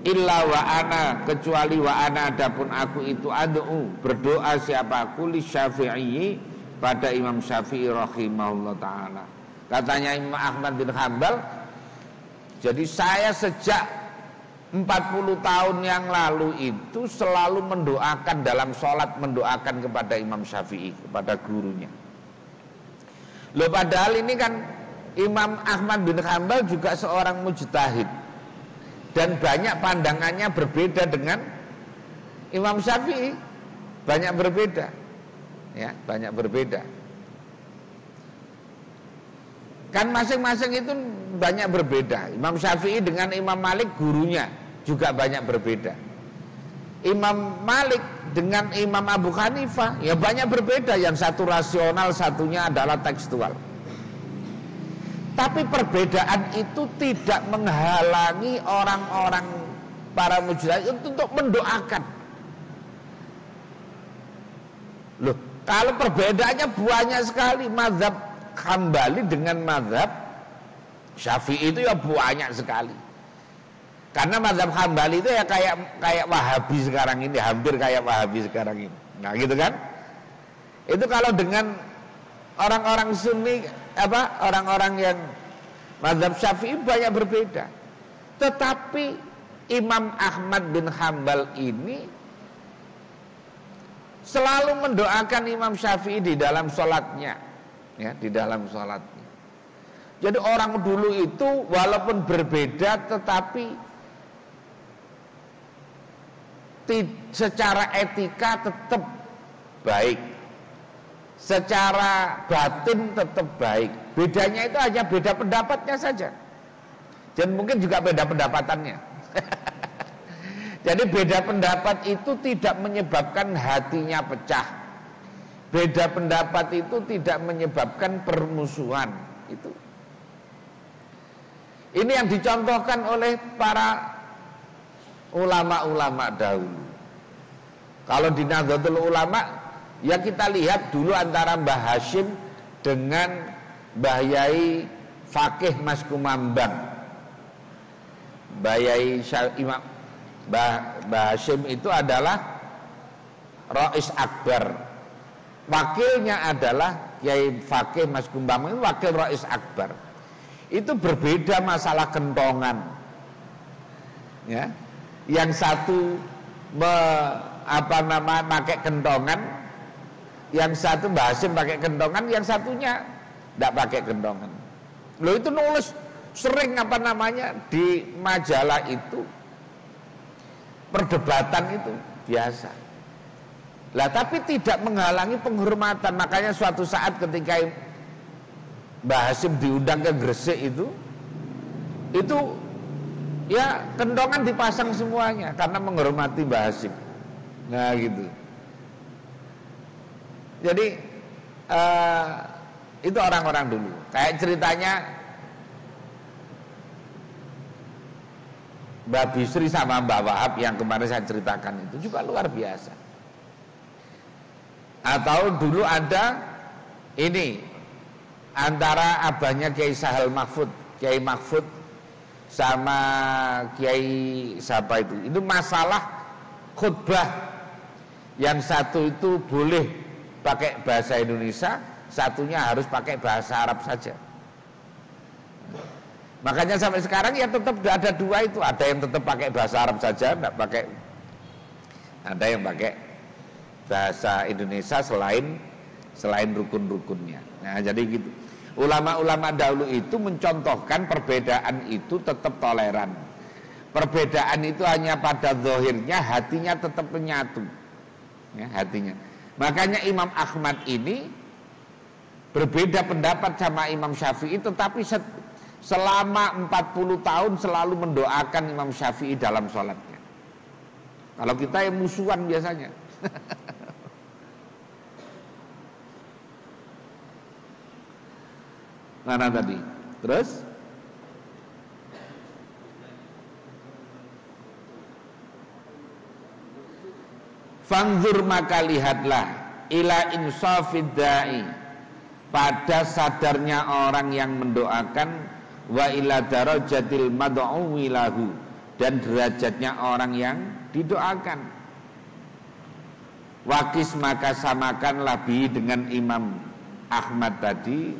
illa wa ana, kecuali wa ana, adapun aku itu ad'u, berdoa siapa aku, li Syafi'i, pada Imam Syafi'i rahimahullah ta'ala. Katanya Imam Ahmad bin Hanbal, jadi saya sejak 40 tahun yang lalu itu selalu mendoakan dalam sholat, mendoakan kepada Imam Syafi'i, kepada gurunya. Loh, padahal ini kan Imam Ahmad bin Hanbal juga seorang mujtahid, dan banyak pandangannya berbeda dengan Imam Syafi'i, banyak berbeda, ya, banyak berbeda. Kan masing-masing itu banyak berbeda. Imam Syafi'i dengan Imam Malik, gurunya, juga banyak berbeda. Imam Malik dengan Imam Abu Hanifah ya banyak berbeda. Yang satu rasional, satunya adalah tekstual. Tapi perbedaan itu tidak menghalangi orang-orang para mujtahid untuk mendoakan. Loh, kalau perbedaannya banyak sekali, mazhab Hambali dengan mazhab Syafi'i itu ya banyak sekali. Karena mazhab Hambali itu ya kayak Wahabi sekarang ini, hampir kayak Wahabi sekarang ini. Nah, gitu kan? Itu kalau dengan orang-orang Sunni, orang-orang yang mazhab Syafi'i banyak berbeda. Tetapi Imam Ahmad bin Hanbal ini selalu mendoakan Imam Syafi'i di dalam sholatnya, ya, di dalam sholatnya. Jadi orang dulu itu walaupun berbeda, tetapi secara etika tetap baik, secara batin tetap baik. Bedanya itu hanya beda pendapatnya saja, dan mungkin juga beda pendapatannya. Jadi beda pendapat itu tidak menyebabkan hatinya pecah. Beda pendapat itu tidak menyebabkan permusuhan. Itu. Ini yang dicontohkan oleh para ulama-ulama dahulu. Kalau di Nahdlatul Ulama, ya kita lihat dulu antara Mbah Hashim dengan Mbah Yai Fakih Mas Kumambang. Mbah Yai Imam Mbah Hashim itu adalah Rais Akbar. Wakilnya adalah Yai Fakih Mas Kumambang, wakil Rais Akbar. Itu berbeda masalah kentongan. Ya. Yang satu pakai kentongan, yang satu Mbah Hashim pakai kentongan, yang satunya tidak pakai kentongan. Loh, itu nulis sering di majalah itu, perdebatan itu biasa. Lah, tapi tidak menghalangi penghormatan. Makanya suatu saat ketika Mbah Hashim diundang ke Gresik itu, itu ya kentongan dipasang semuanya karena menghormati Mbah Hasyim. Nah gitu. Jadi itu orang-orang dulu. Kayak ceritanya Mbak Bisri sama Mbak Wahab yang kemarin saya ceritakan itu juga luar biasa. Atau dulu ada ini antara abahnya Kiai Sahal Mahfud, Kiai Mahfud sama Kiai siapa itu masalah khutbah. Yang satu itu boleh pakai bahasa Indonesia, satunya harus pakai bahasa Arab saja. Makanya sampai sekarang ya tetap ada dua itu, ada yang tetap pakai bahasa Arab saja, enggak pakai, ada yang pakai bahasa Indonesia selain rukun-rukunnya. Nah jadi gitu. Ulama-ulama dahulu itu mencontohkan perbedaan itu tetap toleran. Perbedaan itu hanya pada zahirnya, hatinya tetap menyatu. Ya, hatinya. Makanya Imam Ahmad ini berbeda pendapat sama Imam Syafi'i, tetapi selama 40 tahun selalu mendoakan Imam Syafi'i dalam sholatnya. Kalau kita yang musuhan biasanya. Mana tadi? Terus? Fanzur maka lihatlah ila insafid da'i, pada sadarnya orang yang mendoakan, wa ila darajatil mad'uwi lahu, dan derajatnya orang yang didoakan. Wakis maka samakanlah bi dengan Imam Ahmad tadi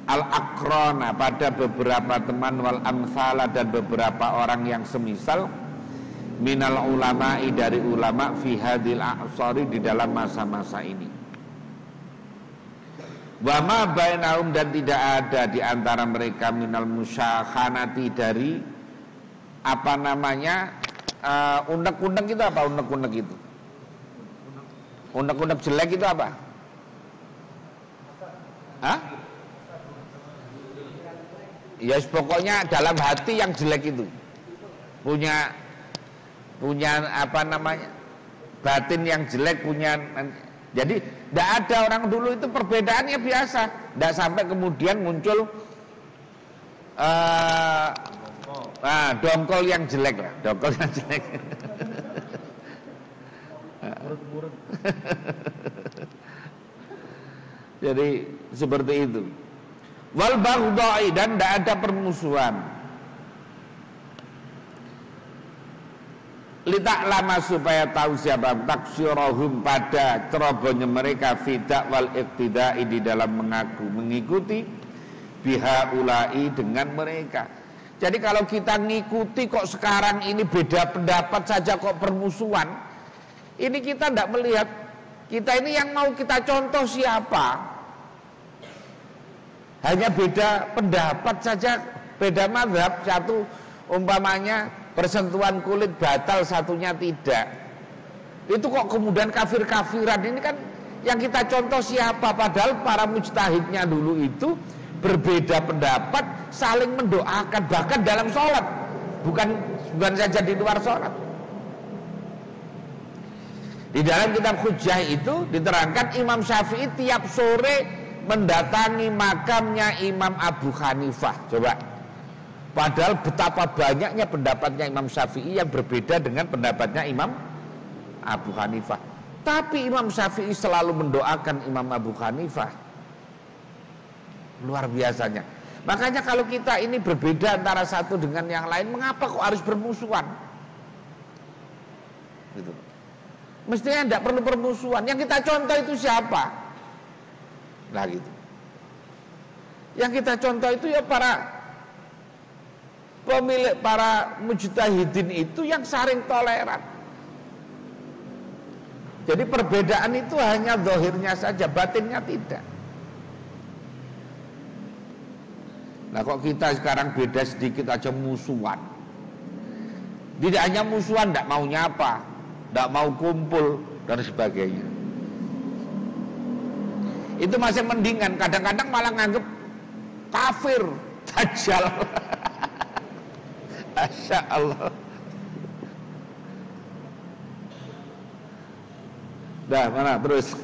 al-aqrana, pada beberapa teman, wal amsala, dan beberapa orang yang semisal, minal ulama'i, dari ulama, fi hadil a'sari, di dalam masa-masa ini. Wa ma bainahum, dan tidak ada di antara mereka, minal musyakhanati, dari apa namanya unek-unek itu apa? Unek-unek itu, unek-unek jelek itu apa? Hah? Ya pokoknya dalam hati yang jelek itu punya apa namanya, batin yang jelek, punya. Jadi tidak ada, orang dulu itu perbedaannya biasa, tidak sampai kemudian muncul dongkol yang jelek lah, dongkol yang jelek. Jadi seperti itu. Wal baghdai, dan tidak ada permusuhan. Litak lama, supaya tahu siapa taksirahum, pada cerobohnya mereka, fidak wal iqtidai, di dalam mengikuti biha ulai, dengan mereka. Jadi kalau kita ngikuti kok sekarang ini beda pendapat saja kok permusuhan, ini kita tidak melihat kita ini yang mau kita contoh siapa. Hanya beda pendapat saja, beda mazhab, satu umpamanya persentuhan kulit batal, satunya tidak. Itu kok kemudian kafir-kafiran, ini kan yang kita contoh siapa? Padahal para mujtahidnya dulu itu berbeda pendapat, saling mendoakan, bahkan dalam sholat, bukan saja di luar sholat. Di dalam kitab Hujjah itu diterangkan Imam Syafi'i tiap sore mendatangi makamnya Imam Abu Hanifah. Coba, padahal betapa banyaknya pendapatnya Imam Syafi'i yang berbeda dengan pendapatnya Imam Abu Hanifah, tapi Imam Syafi'i selalu mendoakan Imam Abu Hanifah. Luar biasanya. Makanya kalau kita ini berbeda antara satu dengan yang lain, mengapa kok harus bermusuhan? Gitu. Mestinya tidak perlu permusuhan. Yang kita contoh itu siapa? Nah gitu. Yang kita contoh itu ya para pemilik, para mujtahidin itu yang saling toleran. Jadi perbedaan itu hanya zahirnya saja, batinnya tidak. Nah kok kita sekarang beda sedikit aja musuhan. Tidak hanya musuhan, tidak mau nyapa, tidak mau kumpul, dan sebagainya. Itu masih mendingan. Kadang-kadang malah nganggep kafir, Dajjal. Masya Allah. Dah, mana terus?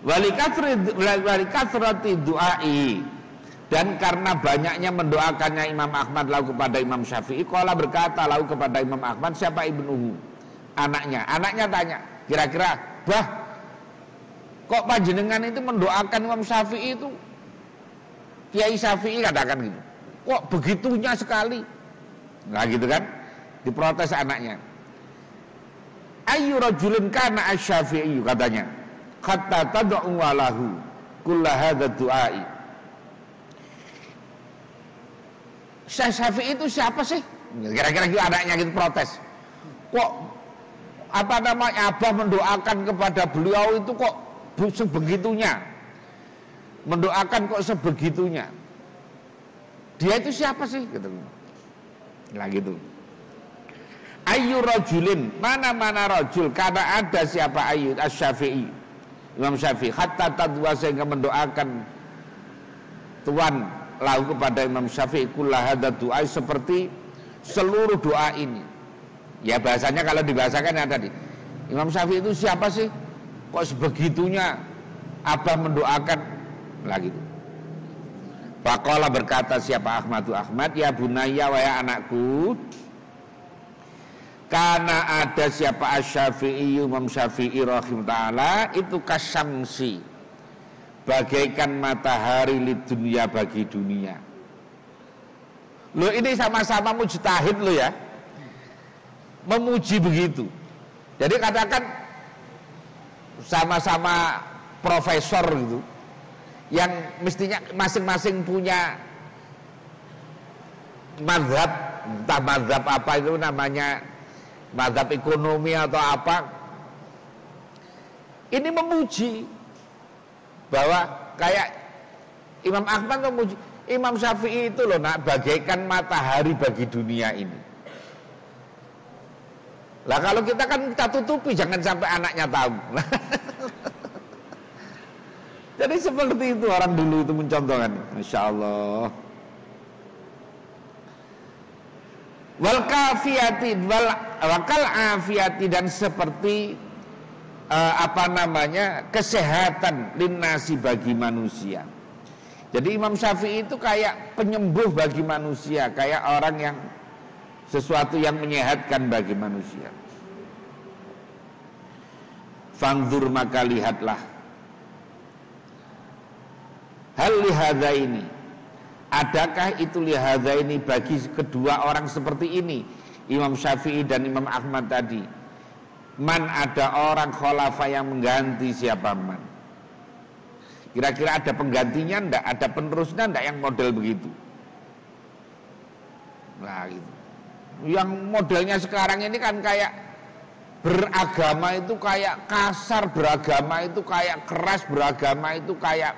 Walikathrati du'ai, dan karena banyaknya mendoakannya Imam Ahmad lalu kepada Imam Syafi'i, qala berkata lalu kepada Imam Ahmad, siapa ibnuhu, anaknya tanya, kira-kira bah, kok panjenengan itu mendoakan Imam Syafi'i itu, Kiai Syafi'i katakan gitu, kok begitunya sekali, nah gitu kan, diprotes anaknya. Ayyu rajulin kana asy-Syafi'i, katanya, hatta tad'u walahu kulla hadza du'ai. Syekh Syafi'i itu siapa sih? Kira-kira gitu anaknya gitu protes. Kok apa namanya Abah mendoakan kepada beliau itu kok sebegitunya? Mendoakan kok sebegitunya? Dia itu siapa sih? Gitu. Nah gitu. Ayyu rajulin, mana rajul, karena ada siapa Ayyub Asy-Syafi'i, Imam Syafi'i, hatta tadwa, sehingga mendoakan tuan lahu kepada Imam Syafi'i kulla hadza du'a, seperti seluruh doa ini. Ya bahasanya kalau dibahasakan yang tadi, Imam Syafi'i itu siapa sih? Kok sebegitunya Abah mendoakan lagi gitu. Faqala, berkata siapa Ahmad, ya bunayya, wahai anakku, karena ada siapa Asy-Syafi'i, Imam Syafi'i rahimahullah ta'ala, itu kasyamsi, bagaikan matahari li dunia, bagi dunia. Lo ini sama-sama mujtahid lo ya, memuji begitu. Jadi katakan sama-sama profesor gitu, yang mestinya masing-masing punya mazhab, entah mazhab apa itu namanya, mazhab ekonomi atau apa, ini memuji bahwa kayak Imam Ahmad memuji Imam Syafi'i itu loh nak, bagaikan matahari bagi dunia ini. Lah kalau kita kan kita tutupi, jangan sampai anaknya tahu. Jadi seperti itu orang dulu itu mencontohkan, Masya Allah. Wal kafiyati wakal afiyati, dan seperti kesehatan linnasi, bagi manusia. Jadi Imam Syafi'i itu kayak penyembuh bagi manusia, kayak orang yang sesuatu yang menyehatkan bagi manusia. Fangzur, maka lihatlah, hal lihadza ini, adakah itu lihadza ini bagi kedua orang seperti ini, Imam Syafi'i dan Imam Ahmad tadi, man, ada orang khulafa yang mengganti siapa man, kira-kira ada penggantinya ndak, ada penerusnya ndak yang model begitu. Nah gitu. Yang modelnya sekarang ini kan kayak beragama itu kayak kasar, beragama itu kayak keras, beragama itu kayak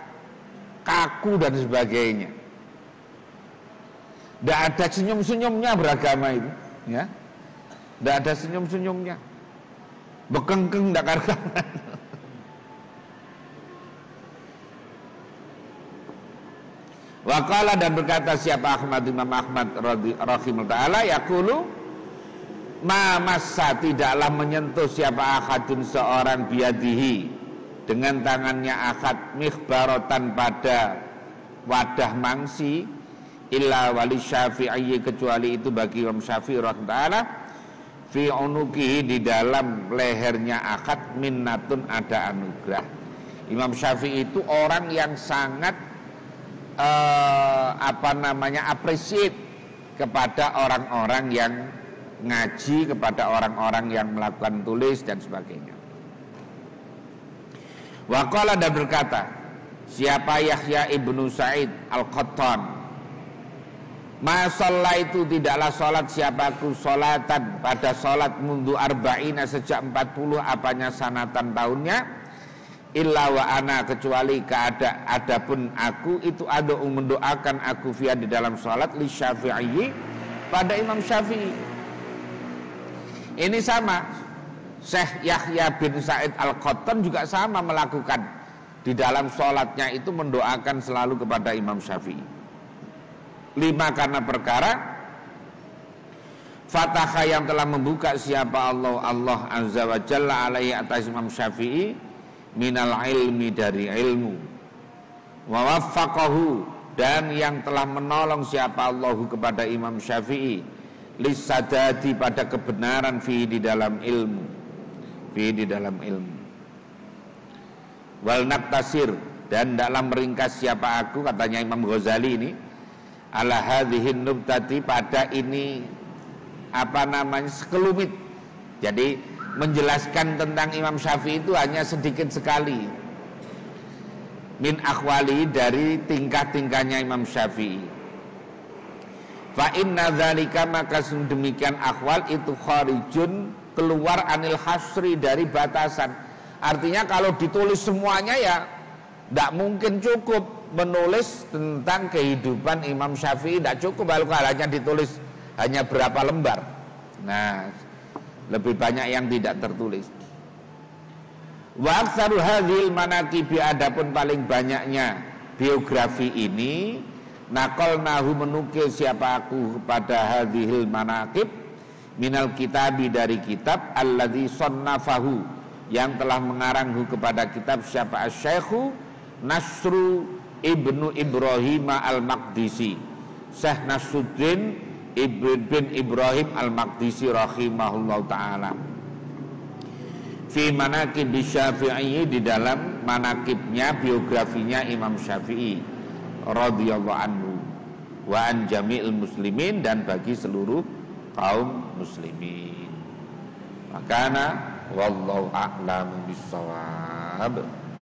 kaku dan sebagainya. Ndak ada senyum-senyumnya beragama itu, ya. Ndak ada senyum-senyumnya. Bekengkeng ndak karuan. Waqala, dan berkata siapa Imam Ahmad rahimahullah ta'ala, yaqulu ma massa, tidaklah menyentuh siapa ahadun seorang biadihi, dengan tangannya ahad, mikhbaratan, pada wadah mangsi, illa wali Syafi'i, kecuali itu bagi Imam Syafi'i rahimahullah ta'ala, fi unukihi, di dalam lehernya ahad, minnatun, ada anugerah. Imam Syafi'i itu orang yang sangat appreciate kepada orang-orang yang ngaji, kepada orang-orang yang melakukan tulis dan sebagainya. Waqala, dan berkata siapa Yahya ibnu Sa'id al-Qattan, ma shallaitu, tidaklah salat siapaku salatan, pada salat mundu arba'ina, sejak 40 apanya sanatan tahunnya, illa wa ana, kecuali adapun aku itu ad'u, mendoakan aku fiha, di dalam salat, li Syafi'i, pada Imam Syafi'i. Ini sama Syekh Yahya bin Sa'id Al-Qattan juga sama melakukan. Di dalam sholatnya itu mendoakan selalu kepada Imam Syafi'i. 5, karena perkara Fataha yang telah membuka siapa Allah Azza wa Jalla alaihi atas Imam Syafi'i minal ilmi, dari ilmu, wa waffaqahu, dan yang telah menolong siapa Allah kepada Imam Syafi'i lisadadi, pada kebenaran fi, di dalam ilmu, fi, di dalam ilmu. Wal naktasir, dan dalam meringkas siapa aku, katanya Imam Ghazali ini, ala hadhihin nubtati, pada ini sekelumit. Jadi menjelaskan tentang Imam Syafi'i itu hanya sedikit sekali. Min akhwali, dari tingkah-tingkahnya Imam Syafi'i. Fa inna dzalika, maka demikian akhwal itu kharijun, keluar anil hasri, dari batasan. Artinya kalau ditulis semuanya ya tidak mungkin cukup menulis tentang kehidupan Imam Syafi'i, tidak cukup kalau hanya ditulis hanya berapa lembar. Nah, lebih banyak yang tidak tertulis. Wa aktsaru hadzal manaqibi, adapun paling banyaknya biografi ini, naqalnahu, menukil siapa aku kepada hadzal manaqib minal kitabi, dari kitab alladzi sannafahu, yang telah mengaranghu kepada kitab siapa Asy-Syaikhu Nasru Ibnu Ibrahim Al-Maqdisi, Syekh Nasruddin bin Ibrahim Al-Maqdisi rahimahullahu ta'ala, fi manaqib Syafi'i, di dalam manaqibnya, biografinya Imam Syafi'i radhiyallahu anhu, wa an jami'il muslimin, dan bagi seluruh kaum muslimin. Makana wallahu a'lam bissawab.